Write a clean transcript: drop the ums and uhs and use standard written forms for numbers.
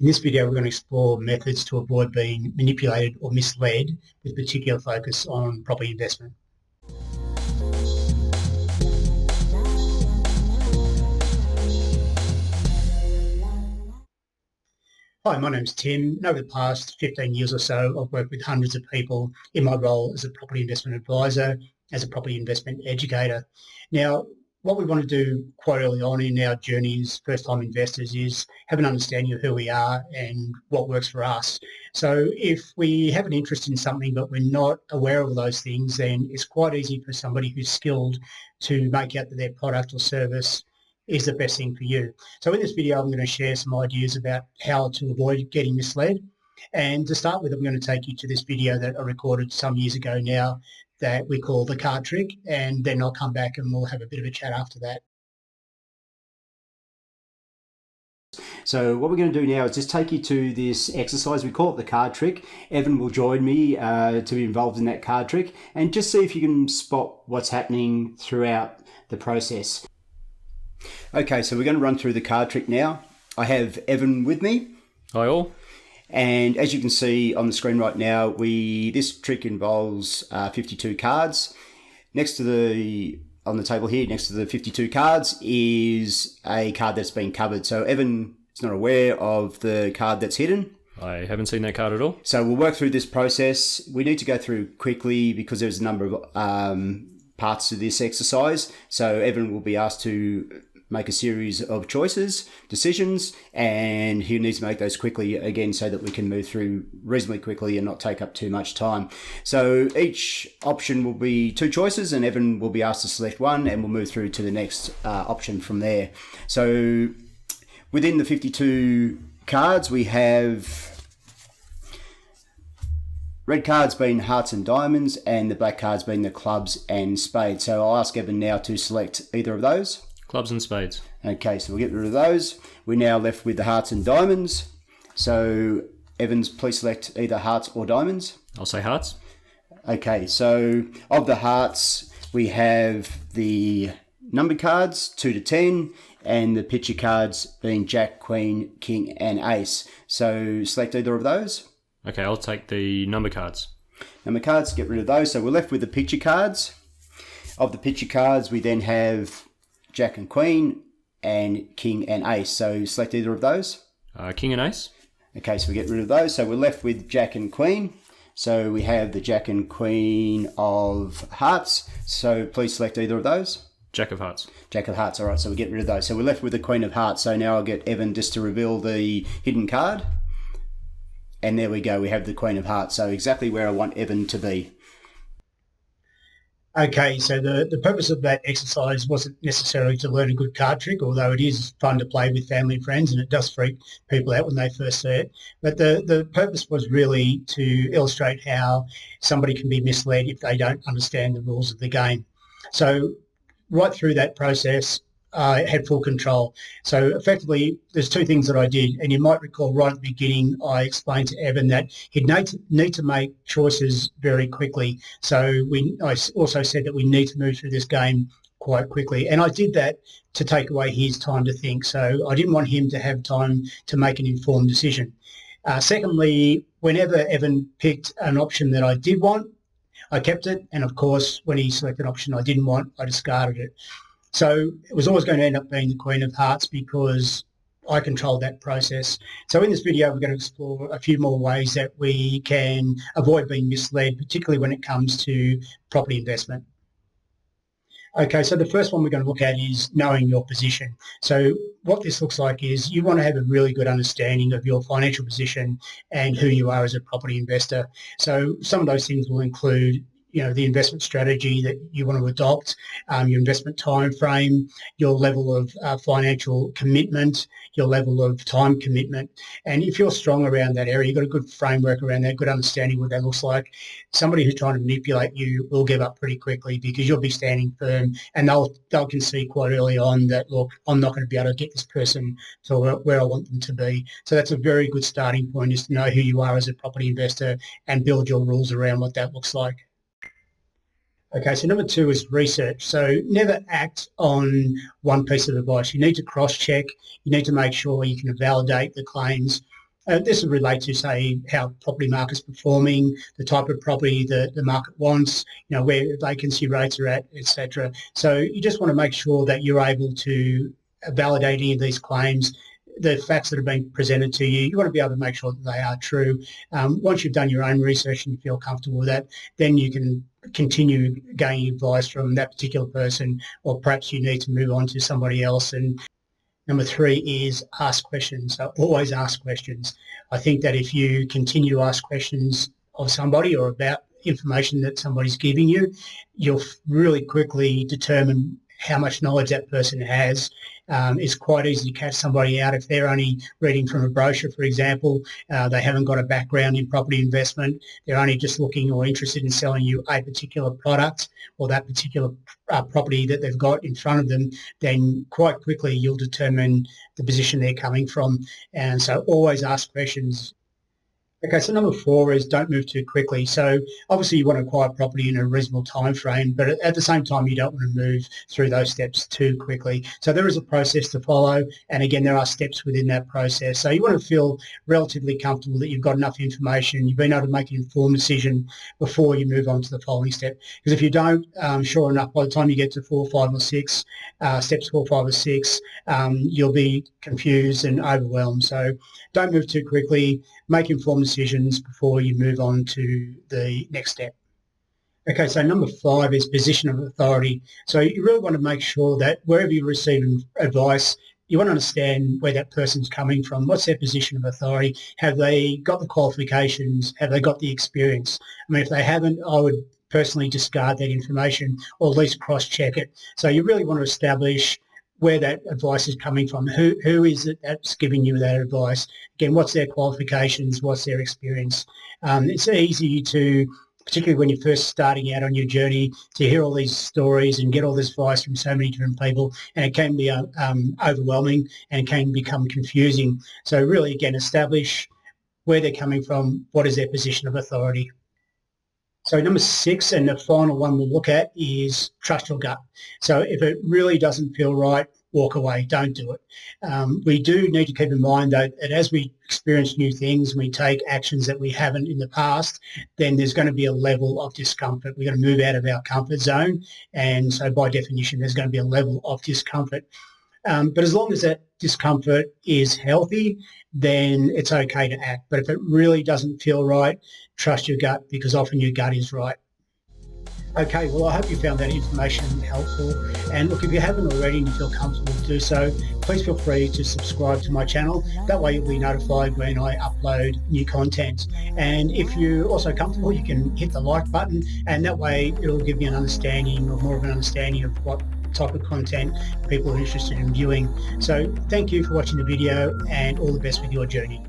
In this video, we're going to explore methods to avoid being manipulated or misled, with particular focus on property investment. Hi, my name's Tim, and over the past 15 years or so, I've worked with hundreds of people in my role as a property investment advisor, as a property investment educator. Now, what we want to do quite early on in our journey as first-time investors is have an understanding of who we are and what works for us. So if we have an interest in something but we're not aware of those things, then it's quite easy for somebody who's skilled to make out that their product or service is the best thing for you. So in this video, I'm going to share some ideas about how to avoid getting misled. And to start with, I'm going to take you to this video that I recorded some years ago now that we call the card trick, and then I'll come back and we'll have a bit of a chat after that. So what we're going to do now is just take you to this exercise. We call it the card trick. Evan will join me to be involved in that card trick and just see if you can spot what's happening throughout the process. Okay, so we're going to run through the card trick now. I have Evan with me. Hi all. And as you can see on the screen right now, this trick involves 52 cards. On the table here, next to the 52 cards, is a card that's been covered. So Evan is not aware of the card that's hidden. I haven't seen that card at all. So we'll work through this process. We need to go through quickly because there's a number of parts to this exercise. So Evan will be asked to make a series of decisions, and he needs to make those quickly again so that we can move through reasonably quickly and not take up too much time. So each option will be 2 choices, and Evan will be asked to select one, and we'll move through to the next option from there. So within the 52 cards, we have red cards being hearts and diamonds, and the black cards being the clubs and spades. So I'll ask Evan now to select either of those. Clubs and spades. Okay, so we'll get rid of those. We're now left with the hearts and diamonds. So Evans, please select either hearts or diamonds. I'll say hearts. Okay, so of the hearts, we have the number cards 2 to 10, and the picture cards being Jack, Queen, King, and Ace. So select either of those. Okay, I'll take the number cards. Number cards, get rid of those. So we're left with the picture cards. Of the picture cards, we then have Jack and Queen, and King and Ace. So select either of those. King and Ace. Okay, so we get rid of those. So we're left with Jack and Queen. So we have the Jack and Queen of hearts. So please select either of those. Jack of hearts. Jack of hearts. All right, so we get rid of those. So we're left with the Queen of hearts. So now I'll get Evan just to reveal the hidden card. And there we go. We have the Queen of hearts. So exactly where I want Evan to be. Okay, so the purpose of that exercise wasn't necessarily to learn a good card trick, although it is fun to play with family and friends, and it does freak people out when they first see it. But the purpose was really to illustrate how somebody can be misled if they don't understand the rules of the game. So right through that process, I had full control. So effectively, there's 2 things that I did. And you might recall right at the beginning, I explained to Evan that he'd need to make choices very quickly. So I also said that we need to move through this game quite quickly. And I did that to take away his time to think. So I didn't want him to have time to make an informed decision. Secondly, whenever Evan picked an option that I did want, I kept it. And of course, when he selected an option I didn't want, I discarded it. So it was always going to end up being the Queen of Hearts because I controlled that process. So in this video, we're going to explore a few more ways that we can avoid being misled, particularly when it comes to property investment. Okay, so the first one we're going to look at is knowing your position. So what this looks like is you want to have a really good understanding of your financial position and who you are as a property investor. So some of those things will include the investment strategy that you want to adopt, your investment time frame, your level of financial commitment, your level of time commitment. And if you're strong around that area, you've got a good framework around that, good understanding what that looks like, somebody who's trying to manipulate you will give up pretty quickly because you'll be standing firm, and they'll concede quite early on that, look, I'm not going to be able to get this person to where I want them to be. So that's a very good starting point, is to know who you are as a property investor and build your rules around what that looks like. Okay, so number 2 is research. So never act on one piece of advice. You need to cross-check. You need to make sure you can validate the claims This would relate to, say, how property market's performing, the type of property that the market wants, where vacancy rates are at, etc. So you just want to make sure that you're able to validate any of these claims, the facts that have been presented to you. You want to be able to make sure that they are true. Once you've done your own research and you feel comfortable with that, then you can continue gaining advice from that particular person, or perhaps you need to move on to somebody else. And number 3 is ask questions. So always ask questions. I think that if you continue to ask questions of somebody or about information that somebody's giving you, you'll really quickly determine how much knowledge that person has. It's quite easy to catch somebody out if they're only reading from a brochure, for example. They haven't got a background in property investment. They're only just looking or interested in selling you a particular product or that particular property that they've got in front of them. Then quite quickly you'll determine the position they're coming from. And so always ask questions. Okay, so number 4 is don't move too quickly. So obviously you want to acquire property in a reasonable time frame, but at the same time you don't want to move through those steps too quickly. So there is a process to follow, and again there are steps within that process. So you want to feel relatively comfortable that you've got enough information, you've been able to make an informed decision before you move on to the following step. Because if you don't, sure enough, by the time you get to 4, 5 or 6, steps 4, 5 or 6, you'll be confused and overwhelmed. So don't move too quickly. Make informed decisions before you move on to the next step. Okay, so number 5 is position of authority. So you really want to make sure that wherever you receive advice, you want to understand where that person's coming from. What's their position of authority? Have they got the qualifications? Have they got the experience? I mean, if they haven't, I would personally discard that information or at least cross-check it. So you really want to establish where that advice is coming from. Who is it that's giving you that advice? Again, what's their qualifications? What's their experience? It's easy to, particularly when you're first starting out on your journey, to hear all these stories and get all this advice from so many different people, and it can be overwhelming and it can become confusing. So really, again, establish where they're coming from, what is their position of authority. So number 6, and the final one we'll look at, is trust your gut. So if it really doesn't feel right, walk away, don't do it. We do need to keep in mind, though, that as we experience new things, we take actions that we haven't in the past, then there's going to be a level of discomfort. We're going to move out of our comfort zone, and so by definition, there's going to be a level of discomfort. But as long as that discomfort is healthy, then it's okay to act. But if it really doesn't feel right, trust your gut, because often your gut is right. Okay, well, I hope you found that information helpful. And look, if you haven't already and you feel comfortable to do so, please feel free to subscribe to my channel. That way you'll be notified when I upload new content. And if you're also comfortable, you can hit the like button, and that way it'll give you an understanding, or more of an understanding, of what type of content people are interested in viewing. So thank you for watching the video, and all the best with your journey.